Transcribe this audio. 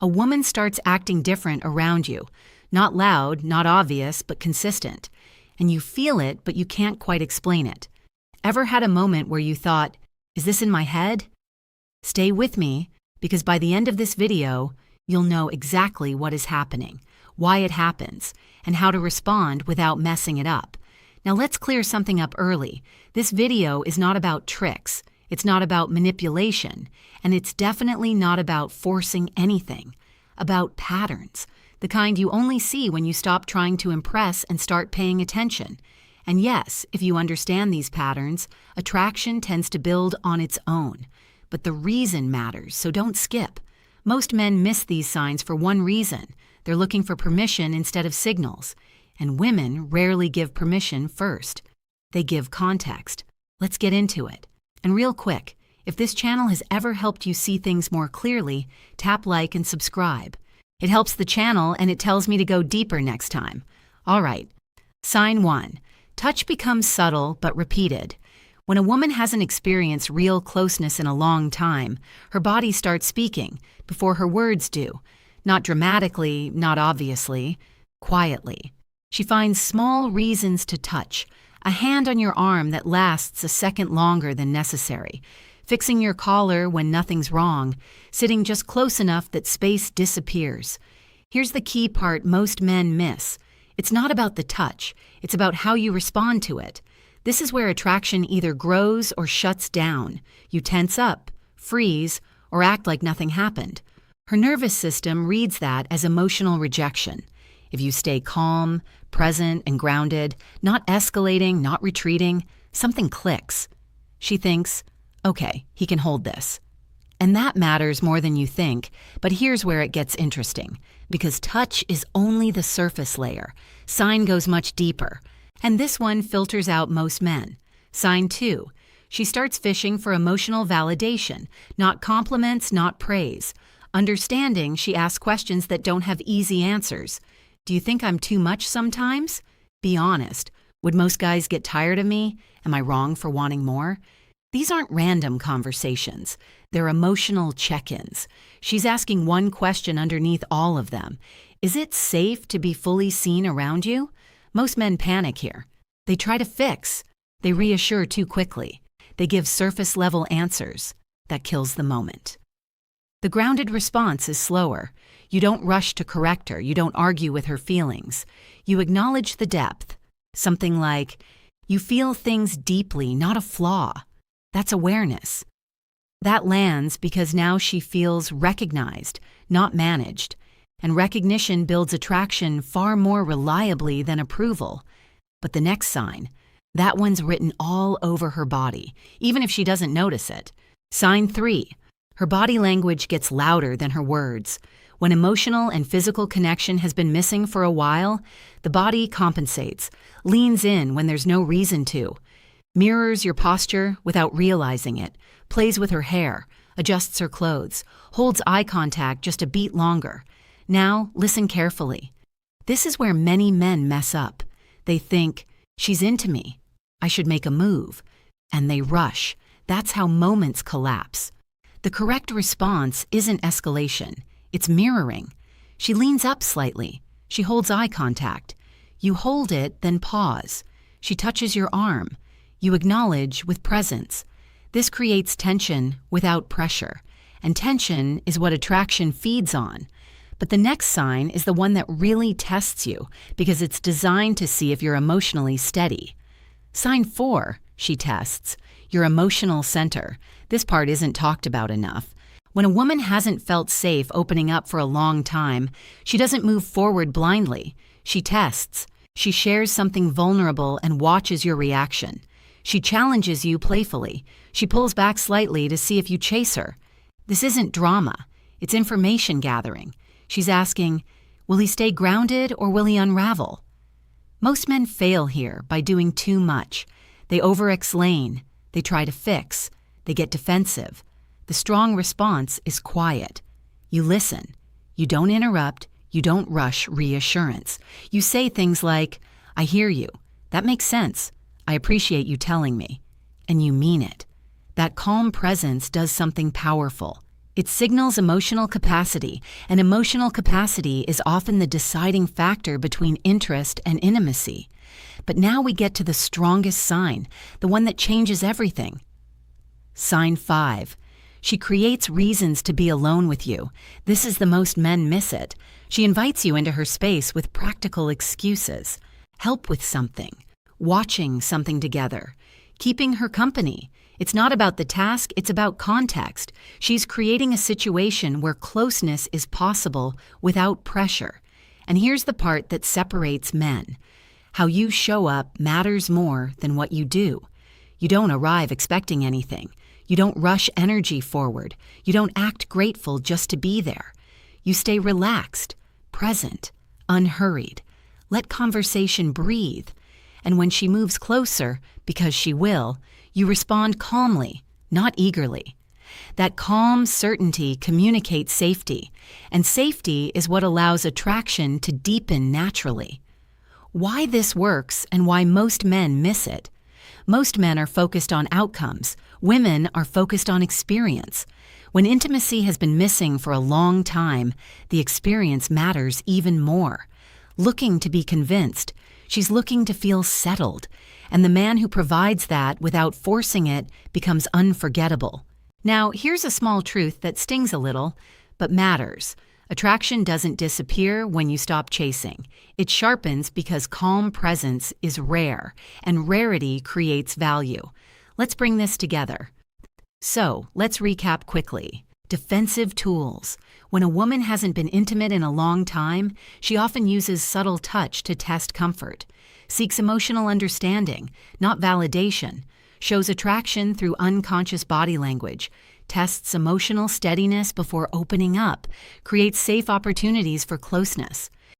A woman starts acting different around you. Not loud, not obvious, but consistent. And you feel it, but you can't quite explain it. Ever had a moment where you thought, is this in my head? Stay with me, because by the end of this video, you'll know exactly what is happening, why it happens, and how to respond without messing it up. Now let's clear something up early. This video is not about tricks, it's not about manipulation, and it's definitely not about forcing anything. About patterns, the kind you only see when you stop trying to impress and start paying attention. And yes, if you understand these patterns, attraction tends to build on its own. But the reason matters, so don't skip. Most men miss these signs for one reason. They're looking for permission instead of signals. And women rarely give permission first. They give context. Let's get into it. And real quick, if this channel has ever helped you see things more clearly, tap like and subscribe. It helps the channel and it tells me to go deeper next time. All right. Sign 1. Touch becomes subtle but repeated. When a woman hasn't experienced real closeness in a long time, her body starts speaking before her words do. Not dramatically, not obviously, quietly. She finds small reasons to touch, a hand on your arm that lasts a second longer than necessary, fixing your collar when nothing's wrong, sitting just close enough that space disappears. Here's the key part most men miss. It's not about the touch, it's about how you respond to it. This is where attraction either grows or shuts down. You tense up, freeze, or act like nothing happened. Her nervous system reads that as emotional rejection. If you stay calm, present, and grounded, not escalating, not retreating, something clicks. She thinks, okay, he can hold this. And that matters more than you think, but here's where it gets interesting. Because touch is only the surface layer. Sign goes much deeper. And this one filters out most men. Sign 2. She starts fishing for emotional validation, not compliments, not praise. Understanding, she asks questions that don't have easy answers. Do you think I'm too much sometimes? Be honest. Would most guys get tired of me? Am I wrong for wanting more? These aren't random conversations. They're emotional check-ins. She's asking one question underneath all of them. Is it safe to be fully seen around you? Most men panic here. They try to fix. They reassure too quickly. They give surface-level answers. That kills the moment. The grounded response is slower. You don't rush to correct her. You don't argue with her feelings. You acknowledge the depth. Something like, you feel things deeply, not a flaw. That's awareness. That lands because now she feels recognized, not managed. And recognition builds attraction far more reliably than approval. But the next sign, that one's written all over her body, even if she doesn't notice it. Sign 3. Her body language gets louder than her words. When emotional and physical connection has been missing for a while, the body compensates, leans in when there's no reason to, mirrors your posture without realizing it, plays with her hair, adjusts her clothes, holds eye contact just a beat longer. Now, listen carefully. This is where many men mess up. They think, she's into me. I should make a move. And they rush. That's how moments collapse. The correct response isn't escalation. It's mirroring. She leans up slightly. She holds eye contact. You hold it, then pause. She touches your arm. You acknowledge with presence. This creates tension without pressure. And tension is what attraction feeds on. But the next sign is the one that really tests you because it's designed to see if you're emotionally steady. Sign 4, she tests, your emotional center. This part isn't talked about enough. When a woman hasn't felt safe opening up for a long time, she doesn't move forward blindly. She tests. She shares something vulnerable and watches your reaction. She challenges you playfully. She pulls back slightly to see if you chase her. This isn't drama. It's information gathering. She's asking, will he stay grounded or will he unravel? Most men fail here by doing too much. They over-explain. They try to fix. They get defensive. The strong response is quiet. You listen. You don't interrupt. You don't rush reassurance. You say things like, I hear you. That makes sense. I appreciate you telling me. And you mean it. That calm presence does something powerful. It signals emotional capacity, and emotional capacity is often the deciding factor between interest and intimacy. But now we get to the strongest sign, the one that changes everything. Sign 5. She creates reasons to be alone with you. This is the most men miss it. She invites you into her space with practical excuses. Help with something. Watching something together. Keeping her company. It's not about the task, it's about context. She's creating a situation where closeness is possible without pressure. And here's the part that separates men. How you show up matters more than what you do. You don't arrive expecting anything. You don't rush energy forward. You don't act grateful just to be there. You stay relaxed, present, unhurried. Let conversation breathe. And when she moves closer, because she will, you respond calmly, not eagerly. That calm certainty communicates safety, and safety is what allows attraction to deepen naturally. Why this works and why most men miss it. Most men are focused on outcomes. Women are focused on experience. When intimacy has been missing for a long time, the experience matters even more. Looking to be convinced, she's looking to feel settled, and the man who provides that without forcing it becomes unforgettable. Now, here's a small truth that stings a little, but matters. Attraction doesn't disappear when you stop chasing. It sharpens because calm presence is rare, and rarity creates value. Let's bring this together. So, let's recap quickly. Defensive tools. When a woman hasn't been intimate in a long time, she often uses subtle touch to test comfort, seeks emotional understanding, not validation, shows attraction through unconscious body language, tests emotional steadiness before opening up, creates safe opportunities for closeness.